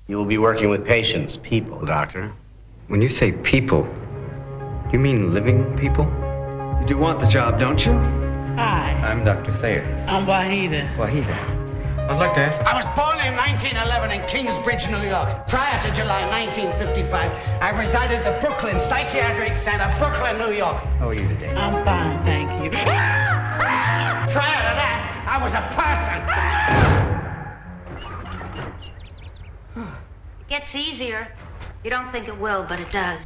You will be working with patients, people, Doctor. When you say people, you mean living people? You do want the job, don't you? Hi. I'm Dr. Thayer. I'm Wahida. Wahida. I'd like to ask... I was born in 1911 in Kingsbridge, New York. Prior to July 1955, I resided at the Brooklyn Psychiatric Center, Brooklyn, New York. How are you today? I'm fine, thank you. Prior to that, I was a person. It gets easier. You don't think it will, but it does.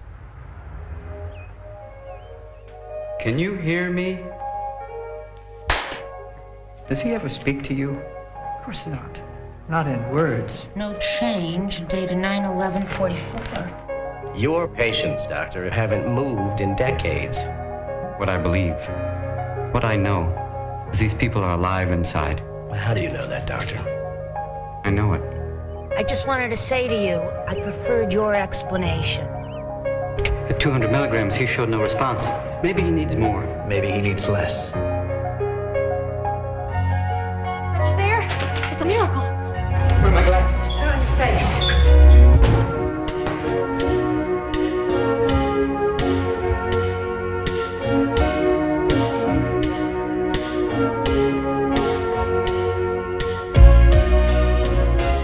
Can you hear me? Does he ever speak to you? Of course not. Not in words. No change, dated 9/11/44. Your patients, Doctor, haven't moved in decades. What I believe, what I know, is these people are alive inside. How do you know that, Doctor? I know it. I just wanted to say to you, I preferred your explanation. At 200 milligrams, he showed no response. Maybe he needs more. Maybe he needs less. It's there. It's a miracle. Where are my glasses? Put it on your face.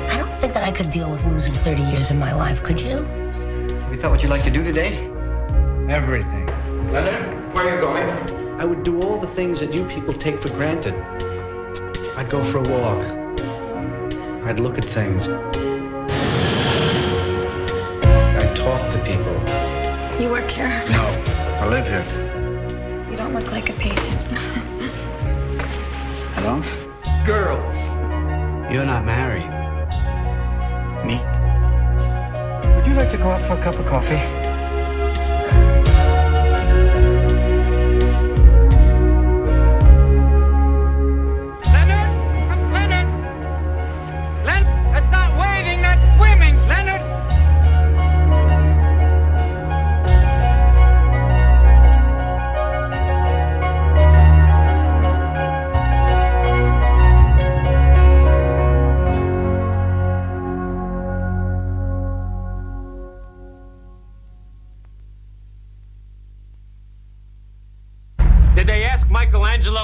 I don't think that I could deal with losing 30 years of my life, could you? Have you thought what you'd like to do today? Everything. Leonard, where are you going? I would do all the things that you people take for granted. I'd go for a walk. I'd look at things. I'd talk to people. You work here? No, I live here. You don't look like a patient. I don't? Girls. You're not married. Me? Would you like to go out for a cup of coffee?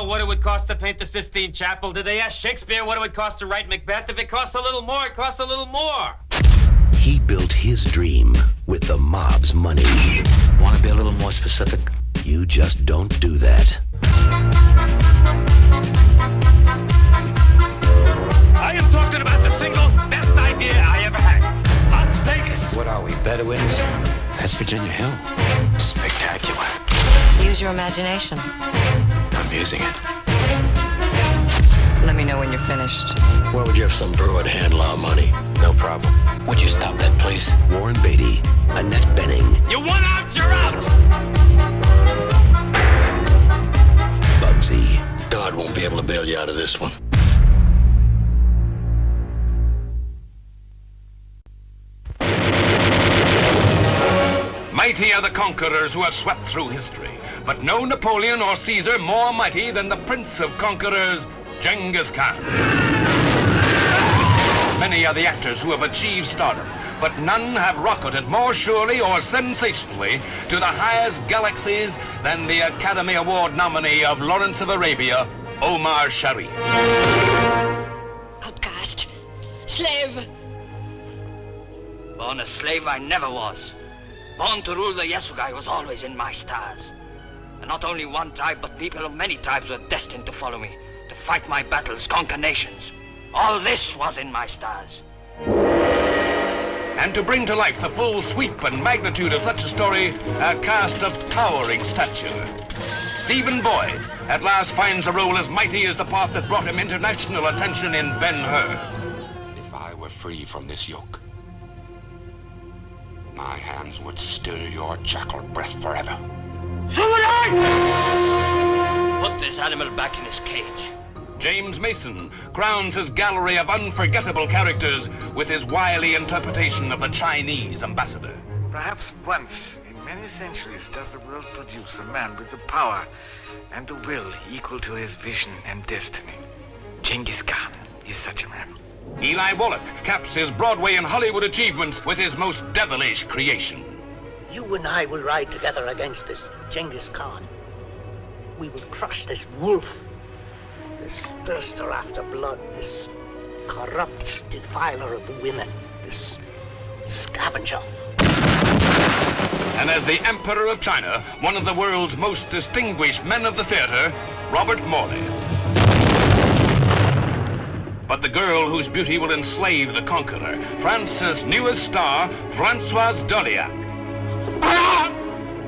What it would cost to paint the Sistine Chapel? Did they ask Shakespeare what it would cost to write Macbeth? If it costs a little more, it costs a little more. He built his dream with the mob's money. Want to be a little more specific? You just don't do that. I am talking about the single best idea I ever had. Las Vegas. What are we, Bedouins? That's Virginia Hill. Spectacular. Use your imagination. I'm using it. Let me know when you're finished. Where would you have some brewer to handle our money? No problem. Would you stop that, please? Warren Beatty, Annette Bening. You want out, you're out! Bugsy. God won't be able to bail you out of this one. Mighty are the conquerors who have swept through history, but no Napoleon or Caesar more mighty than the prince of conquerors, Genghis Khan. Many are the actors who have achieved stardom, but none have rocketed more surely or sensationally to the highest galaxies than the Academy Award nominee of Lawrence of Arabia, Omar Sharif. Outcast. Slave. Born a slave I never was. Born to rule the Yasugai was always in my stars. And not only one tribe, but people of many tribes were destined to follow me, to fight my battles, conquer nations. All this was in my stars. And to bring to life the full sweep and magnitude of such a story, a cast of towering stature. Stephen Boyd at last finds a role as mighty as the part that brought him international attention in Ben-Hur. If I were free from this yoke, my hands would still your jackal breath forever. So would I! Put this animal back in his cage. James Mason crowns his gallery of unforgettable characters with his wily interpretation of the Chinese ambassador. Perhaps once in many centuries does the world produce a man with the power and the will equal to his vision and destiny. Genghis Khan is such a man. Eli Wallach caps his Broadway and Hollywood achievements with his most devilish creation. You and I will ride together against this Genghis Khan. We will crush this wolf, this thirster after blood, this corrupt defiler of the women, this scavenger. And as the Emperor of China, one of the world's most distinguished men of the theater, Robert Morley. But the girl whose beauty will enslave the conqueror, France's newest star, Françoise Doliac.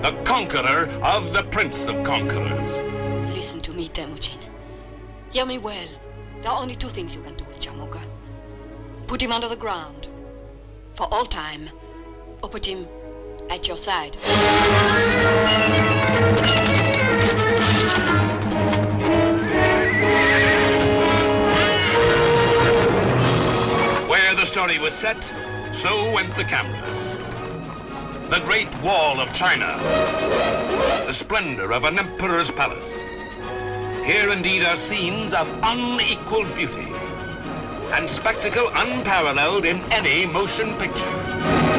The conqueror of the Prince of Conquerors. Listen to me, Temujin. Hear me well. There are only two things you can do with Chamuka. Put him under the ground. For all time. Or put him at your side. Where the story was set, so went the cameras. The Great Wall of China. The splendor of an emperor's palace. Here indeed are scenes of unequaled beauty and spectacle unparalleled in any motion picture.